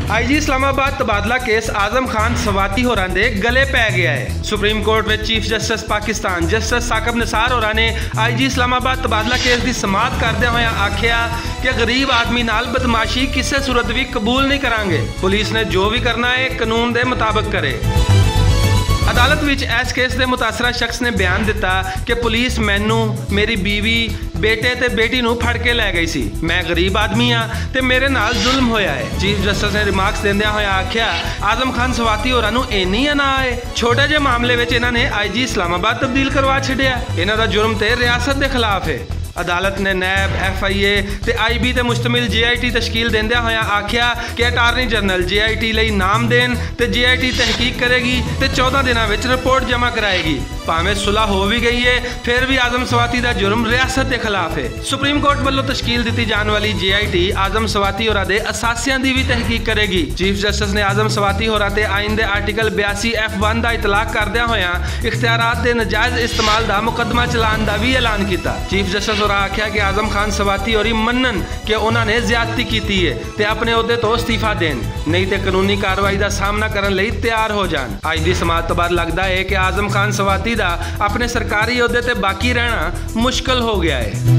IG Islamabad तबादला case Azam Khan सवाती होरां दे गले पै गया है। सुप्रीम कोर्ट में chief justice Pakistan justice Saqib Nisar होरां ने IG इस्लामाबाद तबादला केस की समाअत करदे होए आख्या कि गरीब आदमी नाल बदमाशी किसी सूरत भी कबूल नहीं करांगे। पुलिस ने जो भी करना है कानून के मुताबिक करे। अदालत विच इस केस के मुतासरा शख्स ने बयान दिता कि पुलिस मैनू मेरी बीवी बेटे ते बेटी नूं फड़ के लै गई सी। मैं गरीब आदमी हाँ ते मेरे नाल जुल्म होया है। चीफ जस्टिस ने रिमार्क्स देंदियां होया आख्या आजम खान सवाती होरां नूं इन्नी ना आए। छोटे जे मामले विच इन्हां ने IG इस्लामाबाद तब्दील करवा छड्डिया। इन्हां दा जुर्म ते रियासत के खिलाफ है। अदालत ने नैब FIA ते IB ते मुश्तमिल JIT तश्कील देंदियां होया आख्या कि अटारनी जनरल JIT लई नाम देन ते JIT तहकीक करेगी ते 14 दिनों विच रिपोर्ट जमा कराएगी। भावें सुलह हो भी गई है फिर भी आजम सवाती का जुर्म रियासत के खिलाफ है। सुप्रीम कोर्ट वालों तश्कील दी जाने वाली JIT आजम सवाती होरां दे असासियां दी भी तहकीक करेगी। चीफ जस्टिस ने आजम सवाती होरां ते आइन दे आर्टिकल 82F1 का इतलाक करदियां होया इख्तियारात दे नजायज इस्तेमाल का मुकदमा चलान का भी ऐलान किया। चीफ जस्टिस होरां आख्या कि आजम खान सवाती होरी मनन कि उन्होंने ज्यादती की है ते अपने ओहदे तो इस्तीफा देन नहीं तो कानूनी कार्रवाई का सामना करने लई तैयार हो जान। अज दी समाअत तो बाद लगता है कि आजम खान सवाती दा अपने सरकारी ओहदे ते बाकी रहना मुश्किल हो गया है।